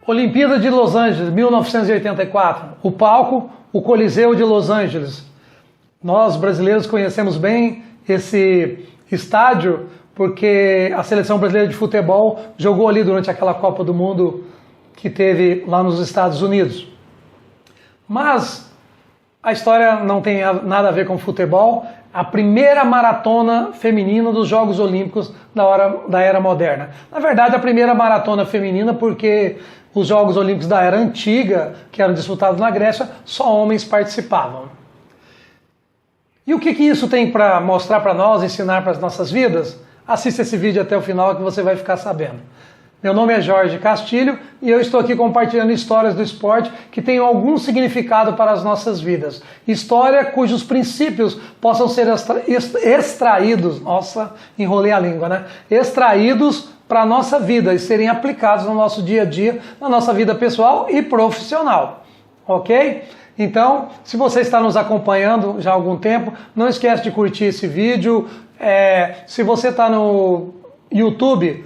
Olimpíada de Los Angeles, 1984. O palco, o Coliseu de Los Angeles. Nós, brasileiros, conhecemos bem esse estádio porque a seleção brasileira de futebol jogou ali durante aquela Copa do Mundo que teve lá nos Estados Unidos. Mas a história não tem nada a ver com futebol. A primeira maratona feminina dos Jogos Olímpicos da era moderna. Na verdade, a primeira maratona feminina porque os Jogos Olímpicos da era antiga, que eram disputados na Grécia, só homens participavam. E o que isso tem para mostrar para nós, ensinar para as nossas vidas? Assista esse vídeo até o final que você vai ficar sabendo. Meu nome é Jorge Castilho e eu estou aqui compartilhando histórias do esporte que têm algum significado para as nossas vidas. História cujos princípios possam ser extraídos, nossa, enrolei a língua, né? Extraídos para a nossa vida e serem aplicados no nosso dia a dia, na nossa vida pessoal e profissional, ok? Então, se você está nos acompanhando já há algum tempo, não esquece de curtir esse vídeo. Se você está no YouTube,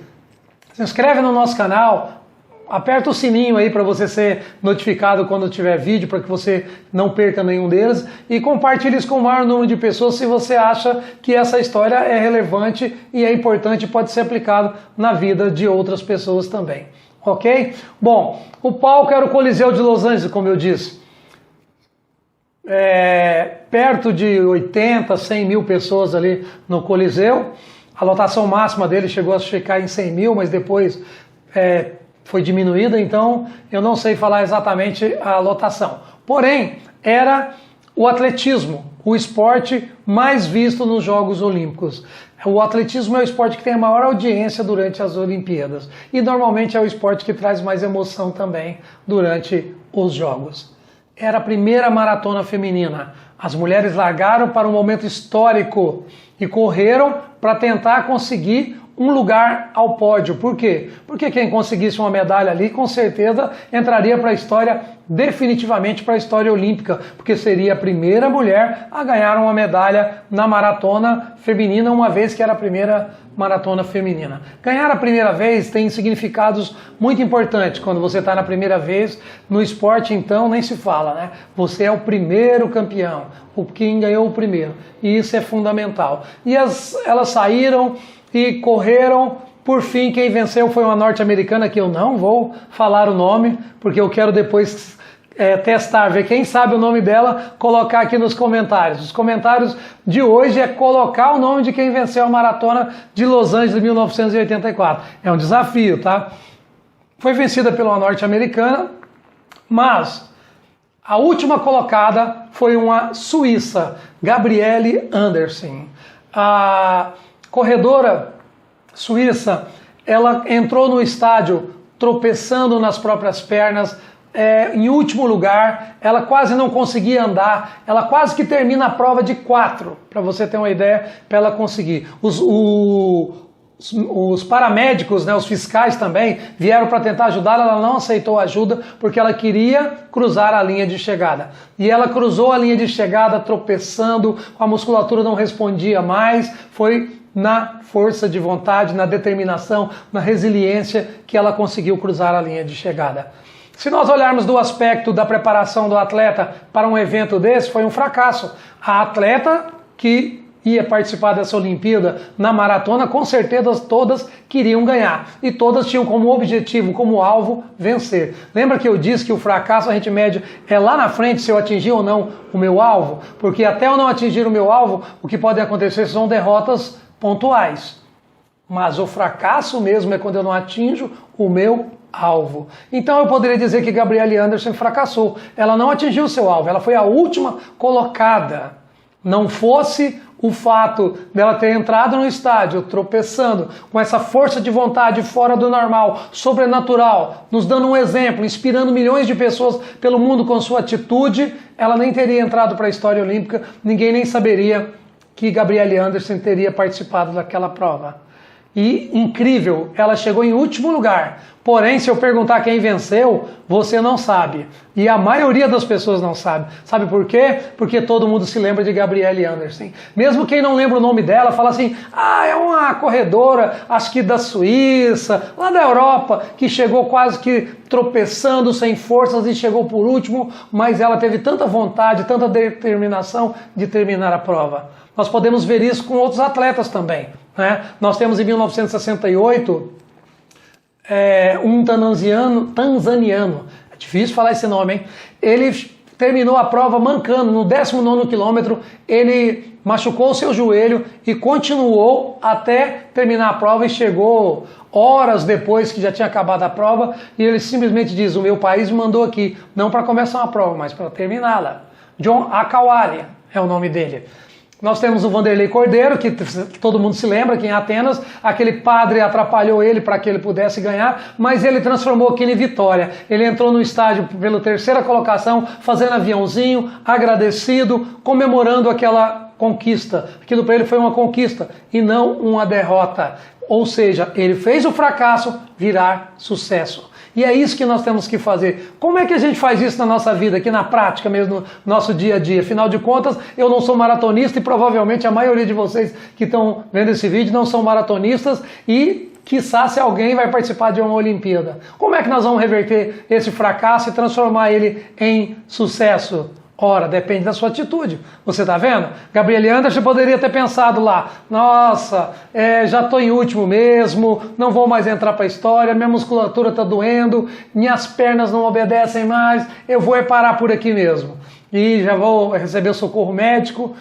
se inscreve no nosso canal, aperta o sininho aí para você ser notificado quando tiver vídeo, para que você não perca nenhum deles, e compartilhe isso com o maior número de pessoas se você acha que essa história é relevante e é importante e pode ser aplicado na vida de outras pessoas também, ok? Bom, o palco era o Coliseu de Los Angeles, como eu disse. Perto de 80, 100 mil pessoas ali no Coliseu. A lotação máxima dele chegou a ficar em 100 mil, mas depois foi diminuída, então eu não sei falar exatamente a lotação. Porém, era o atletismo, o esporte mais visto nos Jogos Olímpicos. O atletismo é o esporte que tem a maior audiência durante as Olimpíadas e normalmente é o esporte que traz mais emoção também durante os Jogos. Era a primeira maratona feminina. As mulheres largaram para um momento histórico e correram para tentar conseguir um lugar ao pódio. Por quê? Porque quem conseguisse uma medalha ali, com certeza, entraria para a história, definitivamente para a história olímpica, porque seria a primeira mulher a ganhar uma medalha na maratona feminina, uma vez que era a primeira maratona feminina. Ganhar a primeira vez tem significados muito importantes. Quando você está na primeira vez no esporte, então nem se fala, né? Você é o primeiro campeão, quem ganhou o primeiro, e isso é fundamental. E elas saíram e correram. Por fim, quem venceu foi uma norte-americana, que eu não vou falar o nome, porque eu quero depois testar, ver quem sabe o nome dela, colocar aqui nos comentários. Os comentários de hoje é colocar o nome de quem venceu a maratona de Los Angeles em 1984. É um desafio, tá? Foi vencida pela norte-americana, mas a última colocada foi uma suíça, Gabriele Andersen. A corredora suíça, ela entrou no estádio tropeçando nas próprias pernas, em último lugar, ela quase não conseguia andar, ela quase que termina a prova de 4, para você ter uma ideia, para ela conseguir. Os paramédicos, né, os fiscais também, vieram para tentar ajudá-la, ela não aceitou ajuda porque ela queria cruzar a linha de chegada. E ela cruzou a linha de chegada tropeçando, a musculatura não respondia mais, foi na força de vontade, na determinação, na resiliência que ela conseguiu cruzar a linha de chegada. Se nós olharmos do aspecto da preparação do atleta para um evento desse, foi um fracasso. A atleta que ia participar dessa Olimpíada na maratona, com certeza todas queriam ganhar. E todas tinham como objetivo, como alvo, vencer. Lembra que eu disse que o fracasso a gente mede lá na frente se eu atingir ou não o meu alvo? Porque até eu não atingir o meu alvo, o que pode acontecer são derrotas pontuais. Mas o fracasso mesmo é quando eu não atinjo o meu alvo. Então eu poderia dizer que Gabriele Andersen fracassou. Ela não atingiu o seu alvo, ela foi a última colocada. Não fosse o fato dela ter entrado no estádio tropeçando, com essa força de vontade fora do normal, sobrenatural, nos dando um exemplo, inspirando milhões de pessoas pelo mundo com sua atitude, ela nem teria entrado para a história olímpica, ninguém nem saberia que Gabriele Andersen teria participado daquela prova. E incrível, ela chegou em último lugar. Porém, se eu perguntar quem venceu, você não sabe. E a maioria das pessoas não sabe. Sabe por quê? Porque todo mundo se lembra de Gabriele Andersen. Mesmo quem não lembra o nome dela, fala assim, é uma corredora, acho que da Suíça, lá da Europa, que chegou quase que tropeçando, sem forças e chegou por último, mas ela teve tanta vontade, tanta determinação de terminar a prova. Nós podemos ver isso com outros atletas também, né? Nós temos em 1968 um tanzaniano, é difícil falar esse nome, hein? Ele terminou a prova mancando, no 19º quilômetro, ele machucou o seu joelho e continuou até terminar a prova e chegou horas depois que já tinha acabado a prova e ele simplesmente diz, o meu país me mandou aqui, não para começar uma prova, mas para terminá-la. John Akawari é o nome dele. Nós temos o Vanderlei Cordeiro, que todo mundo se lembra, que em Atenas, aquele padre atrapalhou ele para que ele pudesse ganhar, mas ele transformou aquilo em vitória. Ele entrou no estádio pela terceira colocação, fazendo aviãozinho, agradecido, comemorando aquela conquista. Aquilo para ele foi uma conquista e não uma derrota. Ou seja, ele fez o fracasso virar sucesso. E é isso que nós temos que fazer. Como é que a gente faz isso na nossa vida, aqui na prática mesmo, no nosso dia a dia? Afinal de contas, eu não sou maratonista e provavelmente a maioria de vocês que estão vendo esse vídeo não são maratonistas e quiçá se alguém vai participar de uma Olimpíada. Como é que nós vamos reverter esse fracasso e transformar ele em sucesso? Ora, depende da sua atitude. Você está vendo? Gabriele Andersen poderia ter pensado lá, nossa, já estou em último mesmo, não vou mais entrar para a história, minha musculatura está doendo, minhas pernas não obedecem mais, eu vou parar por aqui mesmo. E já vou receber o socorro médico,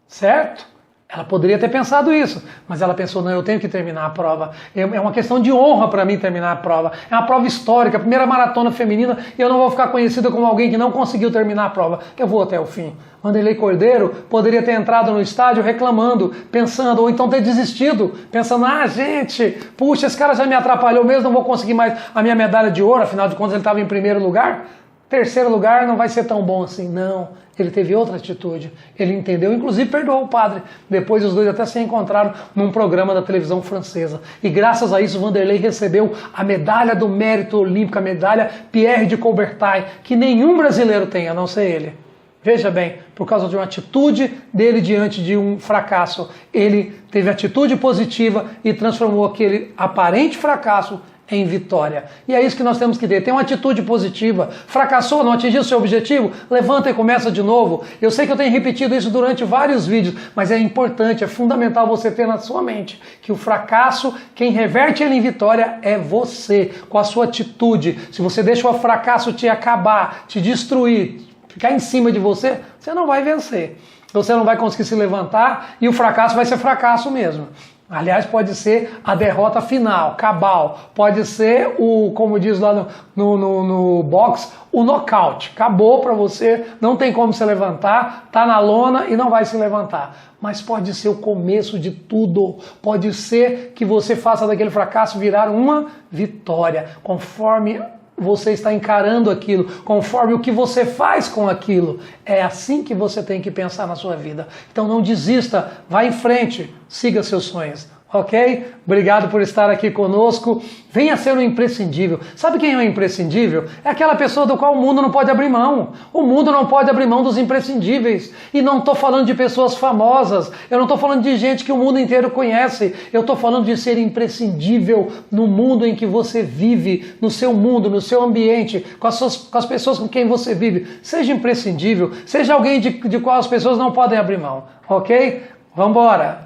certo? Ela poderia ter pensado isso, mas ela pensou, não, eu tenho que terminar a prova. É uma questão de honra para mim terminar a prova. É uma prova histórica, a primeira maratona feminina, e eu não vou ficar conhecida como alguém que não conseguiu terminar a prova. Eu vou até o fim. Vanderlei Cordeiro poderia ter entrado no estádio reclamando, pensando, ou então ter desistido, pensando, gente, puxa, esse cara já me atrapalhou mesmo, não vou conseguir mais a minha medalha de ouro, afinal de contas ele estava em primeiro lugar. Terceiro lugar não vai ser tão bom assim, não. Ele teve outra atitude, ele entendeu, inclusive perdoou o padre. Depois os dois até se encontraram num programa da televisão francesa. E graças a isso Vanderlei recebeu a medalha do mérito olímpico, a medalha Pierre de Coubertin, que nenhum brasileiro tem, a não ser ele. Veja bem, por causa de uma atitude dele diante de um fracasso, ele teve atitude positiva e transformou aquele aparente fracasso em vitória. E é isso que nós temos que ter. Tem uma atitude positiva. Fracassou, não atingiu o seu objetivo? Levanta e começa de novo. Eu sei que eu tenho repetido isso durante vários vídeos, mas é importante, é fundamental você ter na sua mente que o fracasso, quem reverte ele em vitória é você, com a sua atitude. Se você deixa o fracasso te acabar, te destruir, ficar em cima de você, você não vai vencer. Você não vai conseguir se levantar e o fracasso vai ser fracasso mesmo. Aliás, pode ser a derrota final, cabal. Pode ser o, como diz lá no boxe, o nocaute. Acabou para você, não tem como se levantar, tá na lona e não vai se levantar. Mas pode ser o começo de tudo. Pode ser que você faça daquele fracasso virar uma vitória, conforme você está encarando aquilo, conforme o que você faz com aquilo. É assim que você tem que pensar na sua vida. Então não desista, vá em frente, siga seus sonhos. Ok? Obrigado por estar aqui conosco. Venha ser um imprescindível. Sabe quem é um imprescindível? É aquela pessoa do qual o mundo não pode abrir mão. O mundo não pode abrir mão dos imprescindíveis. E não estou falando de pessoas famosas. Eu não estou falando de gente que o mundo inteiro conhece. Eu estou falando de ser imprescindível no mundo em que você vive, no seu mundo, no seu ambiente, com as pessoas com quem você vive. Seja imprescindível. Seja alguém de qual as pessoas não podem abrir mão. Ok? Vamos embora!